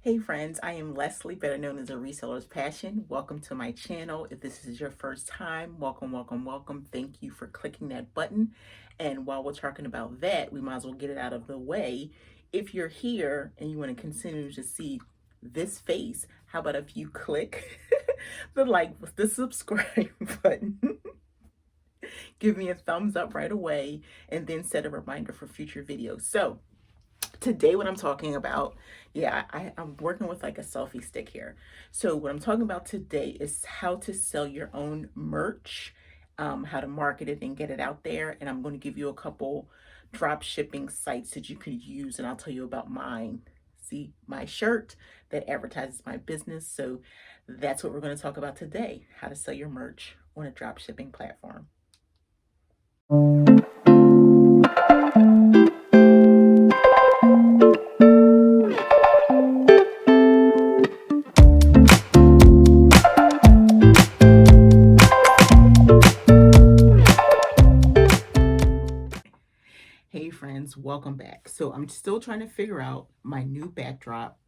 Hey friends, I am Leslie, better known as A Reseller's Passion. Welcome to my channel. If this is your first time, welcome, welcome, welcome. Thank you for clicking that button. And while we're talking about that, we might as well get it out of the way. If you're here and you want to continue to see this face, how about if you click the subscribe button, give me a thumbs up right away, and then set a reminder for future videos. So today what I'm talking about, I'm working with like a selfie stick here. So what I'm talking about today is how to sell your own merch, how to market it and get it out there. And I'm going to give you a couple drop shipping sites that you could use, and I'll tell you about mine. See, my shirt that advertises my business. So that's what we're going to talk about today, how to sell your merch on a drop shipping platform. Hey friends, welcome back. So I'm still trying to figure out my new backdrop.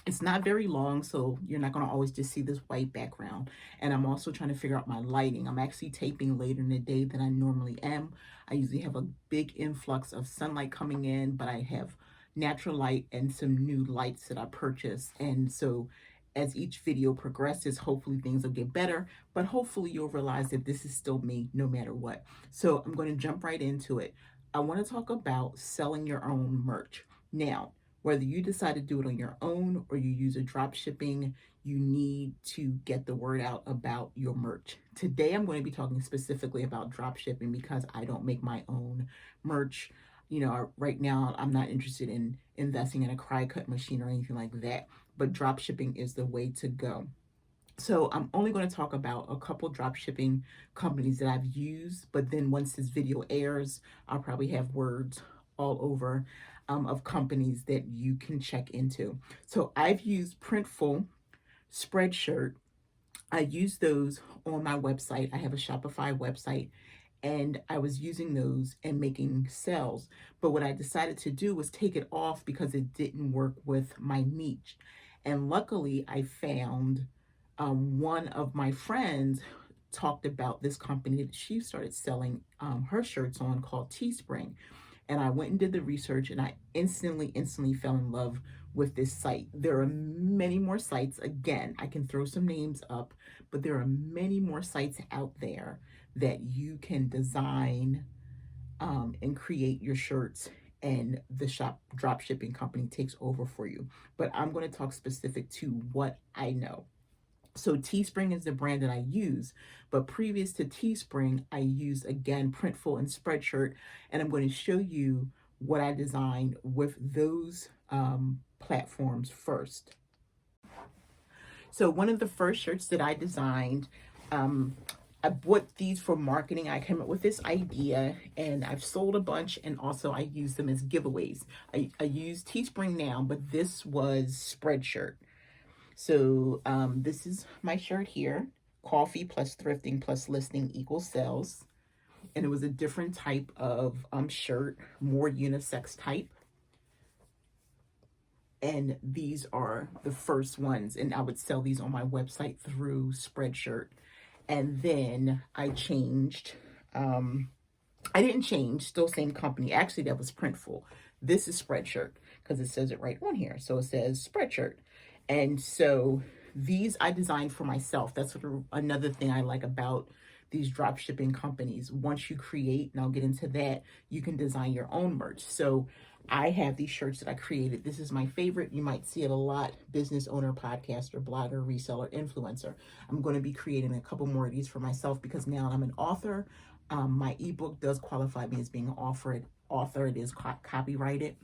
It's not very long, so you're not going to always just see this white background. And I'm also trying to figure out my lighting. I'm actually taping later in the day than I normally am. I usually have a big influx of sunlight coming in, but I have natural light and some new lights that I purchased. And so as each video progresses, hopefully things will get better, but hopefully you'll realize that this is still me no matter what. So I'm going to jump right into it. I want to talk about selling your own merch. Now, whether you decide to do it on your own or you use a drop shipping, you need to get the word out about your merch. Today, I'm going to be talking specifically about drop shipping because I don't make my own merch. Right now, I'm not interested in investing in a cry cut machine or anything like that, but drop shipping is the way to go. So I'm only going to talk about a couple drop shipping companies that I've used, but then once this video airs, I'll probably have words all over of companies that you can check into. So I've used Printful, Spreadshirt. I use those on my website. I have a Shopify website, and I was using those and making sales. But what I decided to do was take it off because it didn't work with my niche. And luckily, I found one of my friends talked about this company that she started selling her shirts on called Teespring. And I went and did the research, and I instantly fell in love with this site. There are many more sites. Again, I can throw some names up, but there are many more sites out there that you can design and create your shirts, and the drop shipping company takes over for you. But I'm going to talk specific to what I know. So Teespring is the brand that I use, but previous to Teespring, I used, again, Printful and Spreadshirt, and I'm going to show you what I designed with those platforms first. So one of the first shirts that I designed, I bought these for marketing. I came up with this idea, and I've sold a bunch, and also I use them as giveaways. I use Teespring now, but this was Spreadshirt. So this is my shirt here. Coffee plus thrifting plus listing equals sales. And it was a different type of shirt, more unisex type. And these are the first ones. And I would sell these on my website through Spreadshirt. And then I changed. I didn't change, still same company. Actually, that was Printful. This is Spreadshirt because it says it right on here. So it says Spreadshirt. And so these I designed for myself. That's another thing I like about these drop shipping companies. Once you create, and I'll get into that, you can design your own merch. So I have these shirts that I created. This is my favorite. You might see it a lot. Business owner, podcaster, blogger, reseller, influencer. I'm going to be creating a couple more of these for myself because now I'm an author. My ebook does qualify me as being an author. It is copyrighted.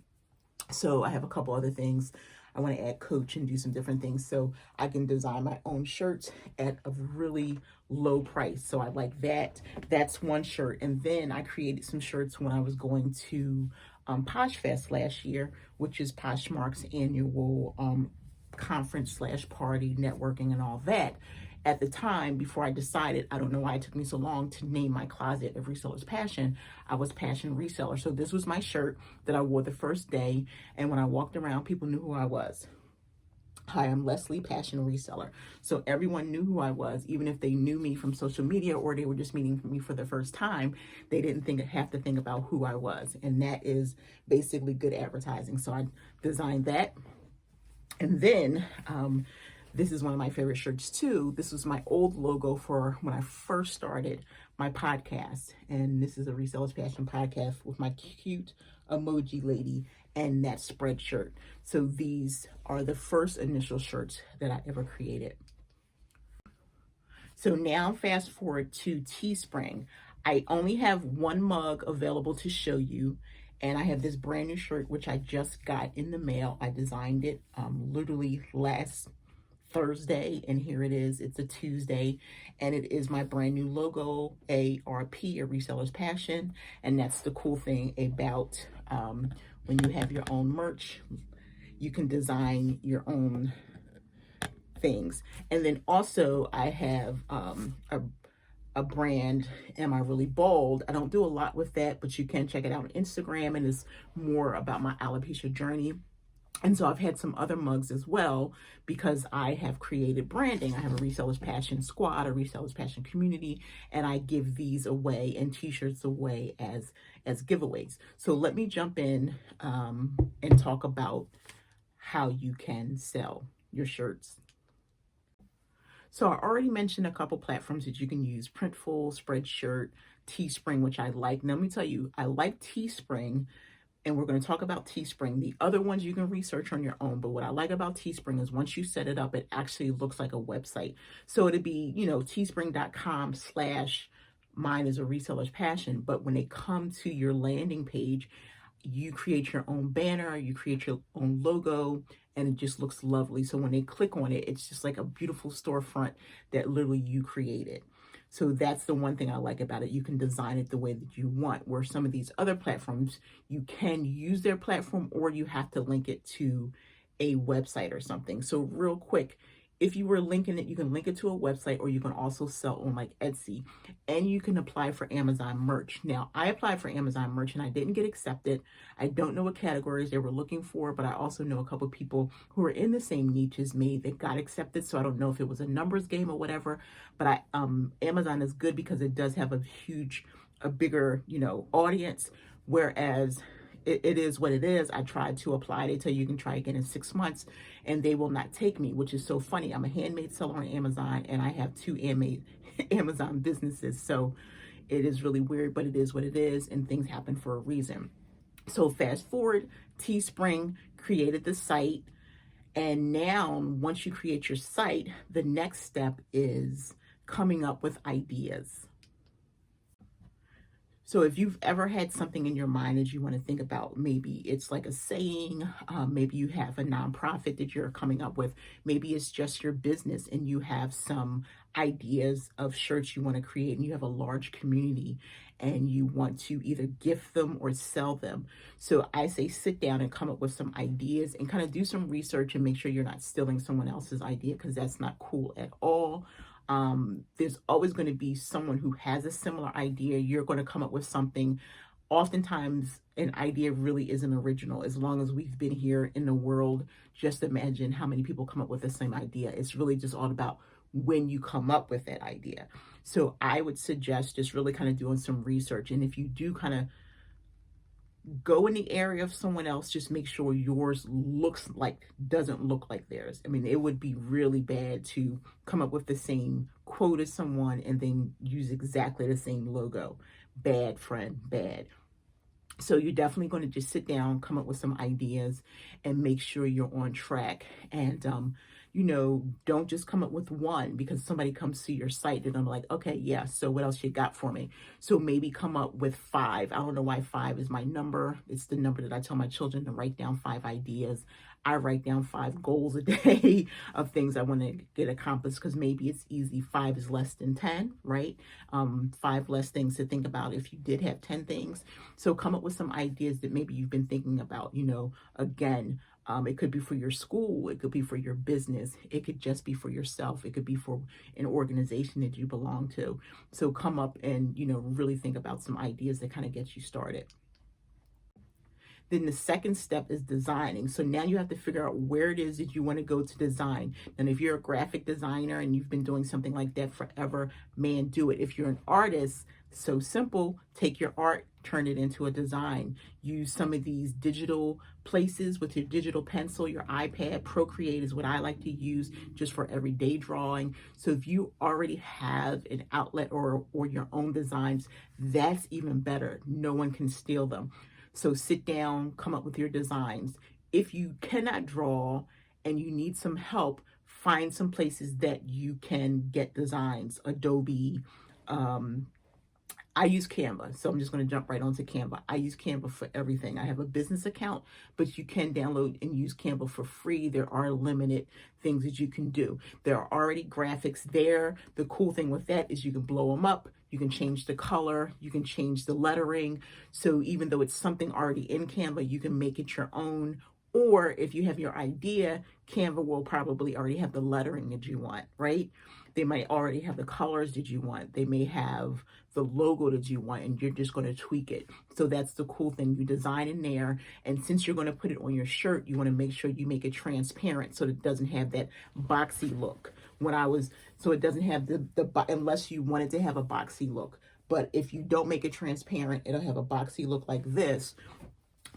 So I have a couple other things. I want to add coach and do some different things so I can design my own shirts at a really low price. So I like that. That's one shirt. And then I created some shirts when I was going to Posh Fest last year, which is Poshmark's annual conference / party, networking, and all that. At the time, before I decided, I don't know why it took me so long to name my closet of Reseller's Passion, I was Passion Reseller. So this was my shirt that I wore the first day. And when I walked around, people knew who I was. Hi, I'm Leslie, Passion Reseller. So everyone knew who I was, even if they knew me from social media or they were just meeting me for the first time. They didn't have to think about who I was, and that is basically good advertising. So I designed that, and then this is one of my favorite shirts too. This was my old logo for when I first started my podcast, and this is a Resellers Passion podcast with my cute emoji lady and that spread shirt. So these are the first initial shirts that I ever created. So now fast forward to Teespring. I only have one mug available to show you, and I have this brand new shirt which I just got in the mail. I designed it literally last Thursday, and here it is. It's a Tuesday, and it is my brand new logo, ARP, a Reseller's Passion. And that's the cool thing about when you have your own merch, you can design your own things. And then also I have a brand, Am I Really Bold? I don't do a lot with that, but you can check it out on Instagram, and it's more about my alopecia journey. And so I've had some other mugs as well because I have created branding. I have a Resellers Passion squad, a Resellers Passion community, and I give these away and t-shirts away as giveaways. So let me jump in and talk about how you can sell your shirts. So I already mentioned a couple platforms that you can use: Printful, Spreadshirt, Teespring, which I like. Now, let me tell you, I like Teespring, and we're going to talk about Teespring. The other ones you can research on your own, but what I like about Teespring is once you set it up, it actually looks like a website. So it'd be, teespring.com/ mine is a Reseller's Passion. But when they come to your landing page, you create your own banner, you create your own logo, and it just looks lovely. So when they click on it, it's just like a beautiful storefront that literally you created. So that's the one thing I like about it. You can design it the way that you want, where some of these other platforms, you can use their platform or you have to link it to a website or something. So real quick, if you were linking it, you can link it to a website, or you can also sell on like Etsy, and you can apply for Amazon merch. Now, I applied for Amazon merch and I didn't get accepted. I don't know what categories they were looking for, but I also know a couple of people who are in the same niche as me that got accepted. So I don't know if it was a numbers game or whatever, but Amazon is good because it does have a bigger, audience, whereas it is what it is. I tried to apply. They tell you can try again in 6 months, and they will not take me, which is so funny. I'm a handmade seller on Amazon, and I have two handmade Amazon businesses. So it is really weird, but it is what it is, and things happen for a reason. So fast forward, Teespring created the site, and now once you create your site, the next step is coming up with ideas. So if you've ever had something in your mind that you want to think about, maybe it's like a saying, maybe you have a nonprofit that you're coming up with, maybe it's just your business and you have some ideas of shirts you want to create, and you have a large community and you want to either gift them or sell them. So I say sit down and come up with some ideas and kind of do some research and make sure you're not stealing someone else's idea, because that's not cool at all. There's always going to be someone who has a similar idea. You're going to come up with something. Oftentimes, an idea really isn't original. As long as we've been here in the world, just imagine how many people come up with the same idea. It's really just all about when you come up with that idea. So I would suggest just really kind of doing some research. And if you do kind of go in the area of someone else, just make sure yours doesn't look like theirs. I mean, it would be really bad to come up with the same quote as someone and then use exactly the same logo. Bad, friend, bad. So you're definitely going to just sit down, come up with some ideas, and make sure you're on track. And don't just come up with one because somebody comes to your site and I'm like, okay, yeah, so what else you got for me? So maybe come up with 5. I don't know why 5 is my number. It's the number that I tell my children to write down 5 ideas. I write down 5 goals a day of things I want to get accomplished, because maybe it's easy. 5 is less than 10, right? 5 less things to think about if you did have 10 things. So come up with some ideas that maybe you've been thinking about, again. It could be for your school. It could be for your business. It could just be for yourself. It could be for an organization that you belong to. So come up and, really think about some ideas that kind of get you started. Then the second step is designing. So now you have to figure out where it is that you want to go to design. And if you're a graphic designer and you've been doing something like that forever, man, do it. If you're an artist, so simple, take your art, turn it into a design. Use some of these digital places with your digital pencil, your iPad. Procreate is what I like to use just for everyday drawing. So if you already have an outlet or your own designs, that's even better. No one can steal them. So sit down, come up with your designs. If you cannot draw and you need some help, find some places that you can get designs. Adobe, um, I use Canva, so I'm just going to jump right onto Canva. I use Canva for everything. I have a business account, but you can download and use Canva for free. There are limited things that you can do. There are already graphics there. The cool thing with that is you can blow them up. You can change the color. You can change the lettering. So even though it's something already in Canva, you can make it your own. Or if you have your idea, Canva will probably already have the lettering that you want, right? They might already have the colors that you want. They may have the logo that you want, and you're just going to tweak it. So that's the cool thing. You design in there, and since you're going to put it on your shirt, you want to make sure you make it transparent so that it doesn't have that boxy look. So it doesn't have unless you want it to have a boxy look. But if you don't make it transparent, it'll have a boxy look like this.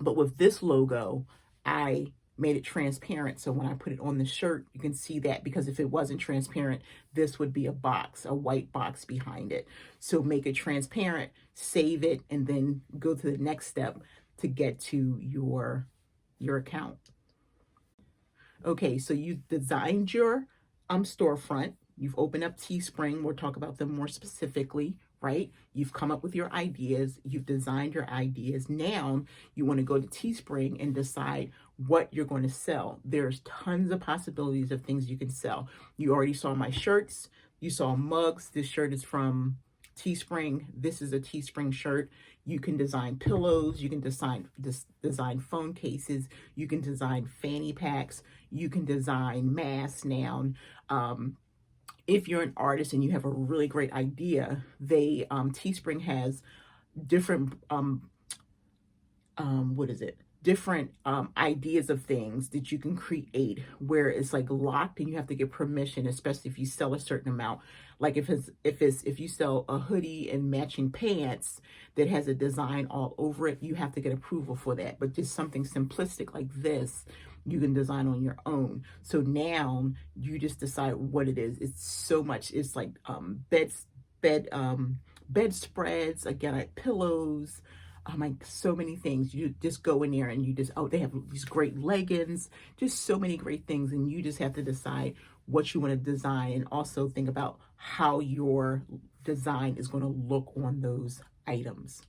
But with this logo, I made it transparent. So when I put it on the shirt, you can see that, because if it wasn't transparent, this would be a box, a white box behind it. So make it transparent, save it, and then go to the next step to get to your account. Okay, so you designed your storefront. You've opened up Teespring. We'll talk about them more specifically, right? You've come up with your ideas. You've designed your ideas. Now you want to go to Teespring and decide what you're going to sell. There's tons of possibilities of things you can sell. You already saw my shirts. You saw mugs. This shirt is from Teespring. This is a Teespring shirt. You can design pillows. You can design phone cases. You can design fanny packs. You can design masks now. If you're an artist and you have a really great idea, Teespring has different different ideas of things that you can create where it's like locked and you have to get permission, especially if you sell a certain amount. Like if you sell a hoodie and matching pants that has a design all over it, you have to get approval for that. But just something simplistic like this, you can design on your own. So now you just decide what it is. It's so much. It's like bed spreads, again, like pillows, like so many things. You just go in there and they have these great leggings, just so many great things. And you just have to decide what you want to design, and also think about how your design is going to look on those items.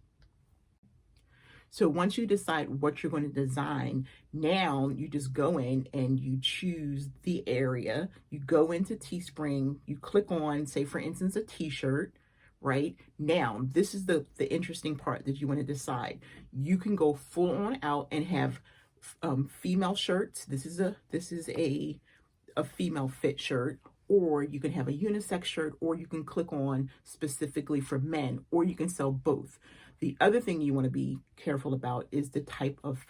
So once you decide what you're going to design, now you just go in and you choose the area. You go into Teespring, you click on, say for instance, a t-shirt, right? Now, this is the interesting part that you want to decide. You can go full on out and have female shirts. This is a female fit shirt, or you can have a unisex shirt, or you can click on specifically for men, or you can sell both. The other thing you want to be careful about is the type of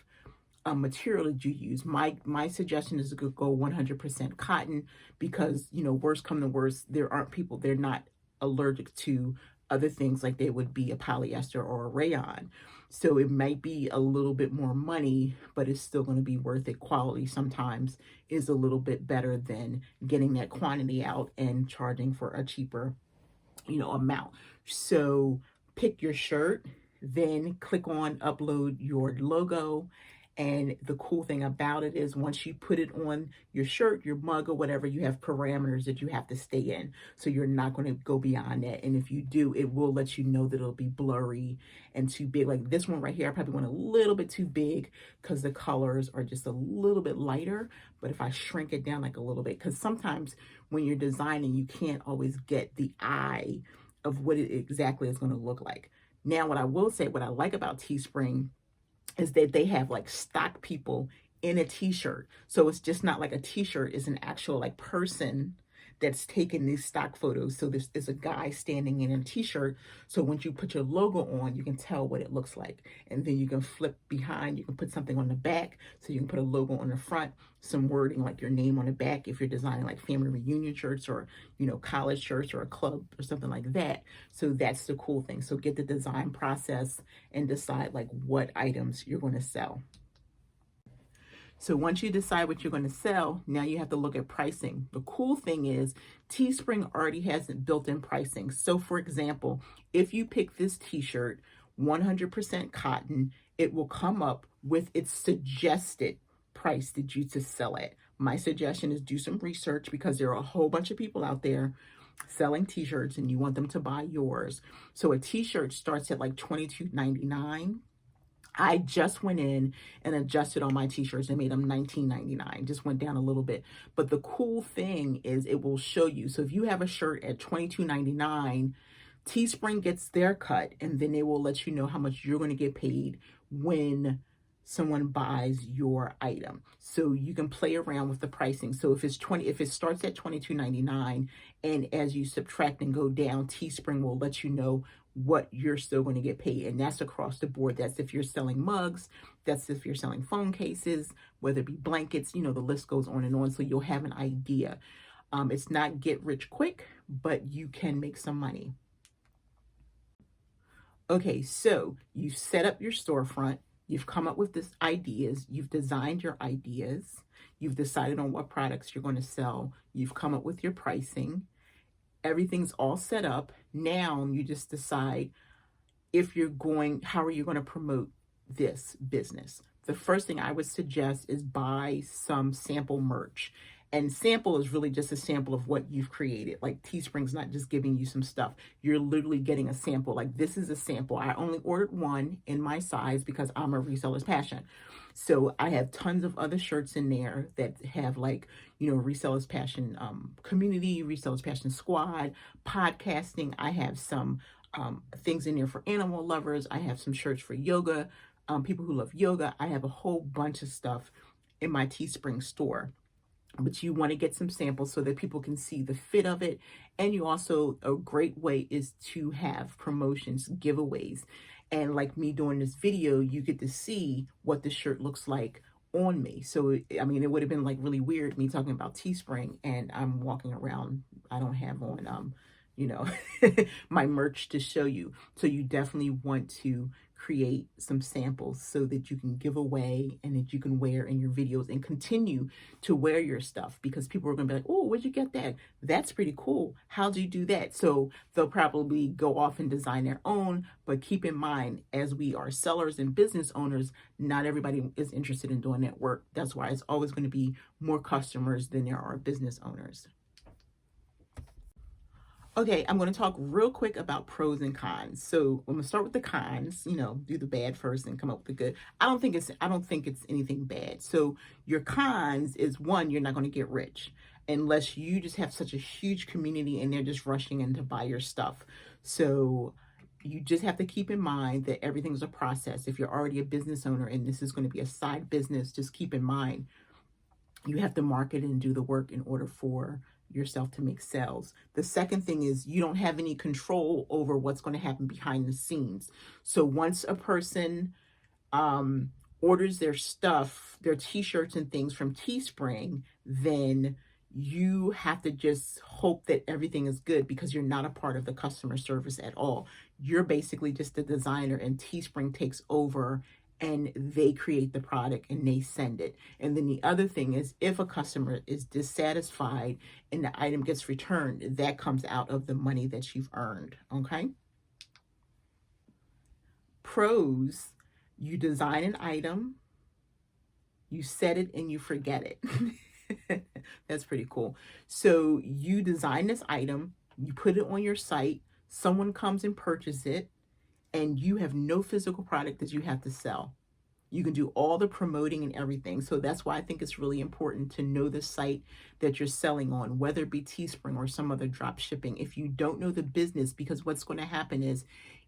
material that you use. My suggestion is to go 100% cotton, because, worst come to worst, they're not allergic to other things like they would be a polyester or a rayon. So it might be a little bit more money, but it's still going to be worth it. Quality sometimes is a little bit better than getting that quantity out and charging for a cheaper, amount. So pick your shirt, then click on upload your logo. And the cool thing about it is once you put it on your shirt, your mug, or whatever, you have parameters that you have to stay in. So you're not going to go beyond that. And if you do, it will let you know that it'll be blurry and too big. Like this one right here, I probably went a little bit too big because the colors are just a little bit lighter. But if I shrink it down like a little bit, because sometimes when you're designing, you can't always get the eye of what it exactly is going to look like. Now, what I will say, what I like about Teespring is that they have like stock people in a t-shirt. So it's just not like a t-shirt, it's an actual like person that's taking these stock photos. So this is a guy standing in a t-shirt. So once you put your logo on, you can tell what it looks like. And then you can flip behind, you can put something on the back. So you can put a logo on the front, some wording like your name on the back if you're designing like family reunion shirts or, college shirts or a club or something like that. So that's the cool thing. So get the design process and decide like what items you're going to sell. So once you decide what you're going to sell, now you have to look at pricing. The cool thing is Teespring already has built-in pricing. So for example, if you pick this t-shirt, 100% cotton, it will come up with its suggested price that you to sell at. My suggestion is do some research because there are a whole bunch of people out there selling t-shirts and you want them to buy yours. So a t-shirt starts at like $22.99. I just went in and adjusted all my t-shirts and made them $19.99. Just went down a little bit. But the cool thing is it will show you. So if you have a shirt at $22.99, Teespring gets their cut, and then they will let you know how much you're going to get paid when someone buys your item. So you can play around with the pricing. So if it starts at $22.99, and as you subtract and go down, Teespring will let you know what you're still going to get paid. And that's across the board. That's if you're selling mugs, that's if you're selling phone cases, whether it be blankets, the list goes on and on. So you'll have an idea. It's not get rich quick, but you can make some money. Okay, so you've set up your storefront, you've come up with this ideas, you've designed your ideas, you've decided on what products you're going to sell, you've come up with your pricing, everything's all set up. Now you just decide how are you going to promote this business? The first thing I would suggest is buy some sample merch. And sample is really just a sample of what you've created. Like Teespring's not just giving you some stuff. You're literally getting a sample. Like this is a sample. I only ordered one in my size because I'm a reseller's passion. So I have tons of other shirts in there that have like, resellers passion community, resellers passion squad, podcasting. I have some things in there for animal lovers. I have some shirts for yoga, people who love yoga. I have a whole bunch of stuff in my Teespring store. But you want to get some samples so that people can see the fit of it. And you also, a great way is to have promotions, giveaways. And like me doing this video, you get to see what the shirt looks like on me. So, it would have been like really weird me talking about Teespring and I'm walking around, I don't have on, my merch to show you. So you definitely want to create some samples so that you can give away and that you can wear in your videos and continue to wear your stuff because people are going to be like, oh, where'd you get that? That's pretty cool. How'd you do that? So they'll probably go off and design their own, but keep in mind, as we are sellers and business owners, not everybody is interested in doing that work. That's why it's always going to be more customers than there are business owners. Okay, I'm going to talk real quick about pros and cons. So I'm going to start with the cons, do the bad first and come up with the good. I don't think it's anything bad. So your cons is one, you're not going to get rich unless you just have such a huge community and they're just rushing in to buy your stuff. So you just have to keep in mind that everything's a process. If you're already a business owner and this is going to be a side business, just keep in mind you have to market and do the work in order for yourself to make sales. The second thing is you don't have any control over what's going to happen behind the scenes. So once a person orders their stuff, their t-shirts and things from Teespring, then you have to just hope that everything is good because you're not a part of the customer service at all. You're basically just a designer and Teespring takes over and they create the product and they send it. And then the other thing is if a customer is dissatisfied and the item gets returned, that comes out of the money that you've earned, okay? Pros, you design an item, you set it and you forget it. That's pretty cool. So you design this item, you put it on your site, someone comes and purchases it, and you have no physical product that you have to sell. You can do all the promoting and everything. So that's why I think it's really important to know the site that you're selling on, whether it be Teespring or some other drop shipping. If you don't know the business, because what's going to happen is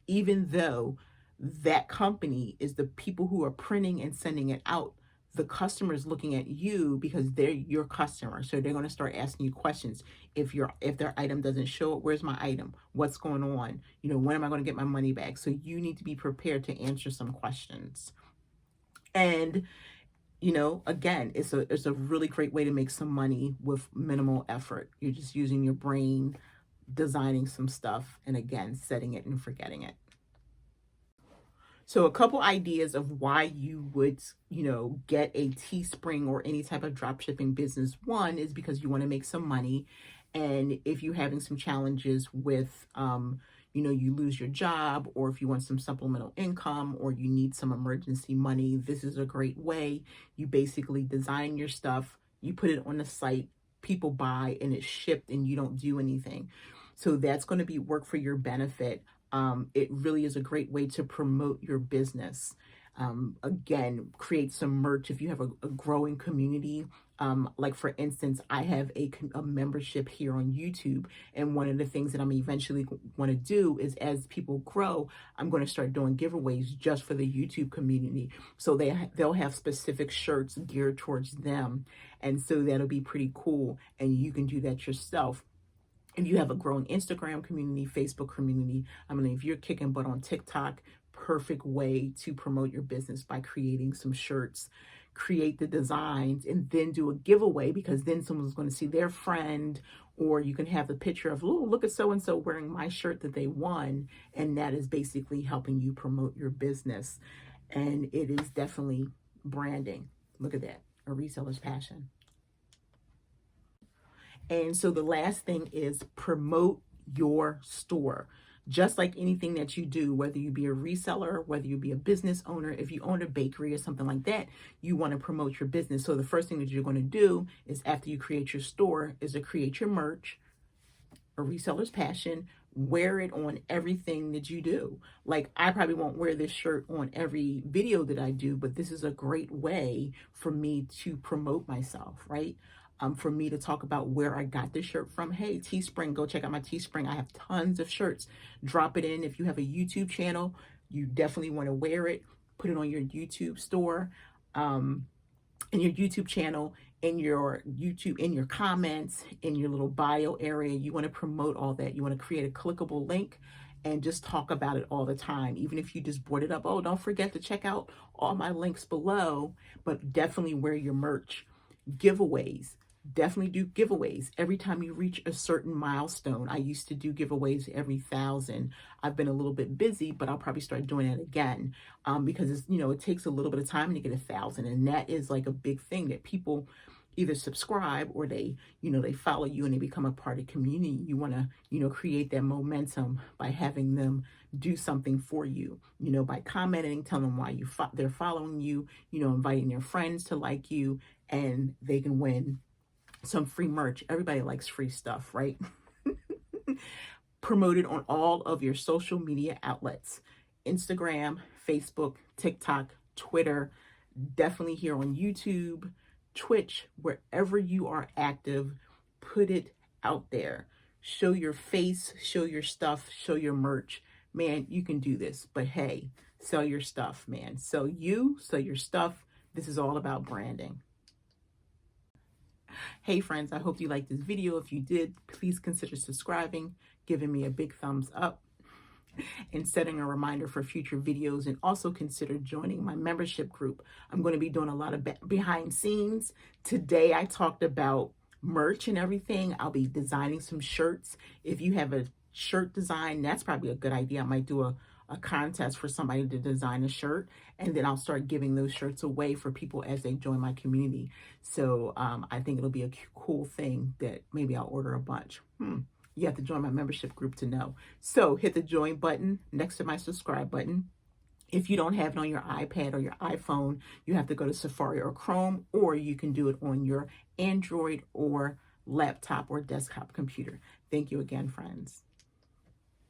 even though that company is the people who are printing and sending it out, the customer is looking at you because they're your customer. So they're going to start asking you questions. If their item doesn't show up, where's my item? What's going on? When am I going to get my money back? So you need to be prepared to answer some questions. And again, it's a really great way to make some money with minimal effort. You're just using your brain, designing some stuff, and again, setting it and forgetting it. So a couple ideas of why you would, get a Teespring or any type of drop shipping business. One is because you want to make some money. And if you're having some challenges with, you lose your job, or if you want some supplemental income, or you need some emergency money, this is a great way. You basically design your stuff, you put it on the site, people buy, and it's shipped, and you don't do anything. So that's going to be work for your benefit. It really is a great way to promote your business. Again, create some merch if you have a growing community. Like for instance, I have a membership here on YouTube, and one of the things that I'm eventually want to do is, as people grow, I'm going to start doing giveaways just for the YouTube community. So they'll have specific shirts geared towards them, and so that'll be pretty cool. And you can do that yourself. If you have a growing Instagram community, Facebook community, if you're kicking butt on TikTok, perfect way to promote your business by creating some shirts, create the designs, and then do a giveaway, because then someone's going to see their friend, or you can have the picture of, oh, look at so-and-so wearing my shirt that they won. And that is basically helping you promote your business. And it is definitely branding. Look at that, a reseller's passion. And so the last thing is promote your store. Just like anything that you do, whether you be a reseller, whether you be a business owner, if you own a bakery or something like that, you want to promote your business. So the first thing that you're going to do is, after you create your store, is to create your merch, a reseller's passion, wear it on everything that you do. Like, I probably won't wear this shirt on every video that I do, but this is a great way for me to promote myself, right? For me to talk about where I got this shirt from. Hey, Teespring, go check out my Teespring. I have tons of shirts. Drop it in. If you have a YouTube channel, you definitely want to wear it. Put it on your YouTube store, in your YouTube channel, in your comments, in your little bio area. You want to promote all that. You want to create a clickable link and just talk about it all the time. Even if you just board it up, oh, don't forget to check out all my links below, but definitely wear your merch. Giveaways. Definitely do giveaways every time you reach a certain milestone. I used to do giveaways every 1,000. I've been a little bit busy, but I'll probably start doing it again, because it's, it takes a little bit of time to get 1,000, and that is like a big thing that people either subscribe, or they follow you and they become a part of community. You want to create that momentum by having them do something for you, by commenting, telling them why they're following you, inviting their friends to like you, and they can win some free merch. Everybody likes free stuff, right? Promote it on all of your social media outlets: Instagram, Facebook, TikTok, Twitter, definitely here on YouTube, Twitch, wherever you are active. Put it out there. Show your face, show your stuff, show your merch. Man, you can do this. But hey, sell your stuff, man. Sell your stuff. This is all about branding. Hey friends, I hope you liked this video. If you did, please consider subscribing, giving me a big thumbs up, and setting a reminder for future videos. And also consider joining my membership group. I'm going to be doing a lot of behind scenes. Today I talked about merch and everything. I'll be designing some shirts. If you have a shirt design, that's probably a good idea. I might do a contest for somebody to design a shirt, and then I'll start giving those shirts away for people as they join my community. So I think it'll be a cool thing that maybe I'll order a bunch. You have to join my membership group to know. So hit the join button next to my subscribe button. If you don't have it on your iPad or your iPhone, you have to go to Safari or Chrome, or you can do it on your Android or laptop or desktop computer. Thank you again, friends.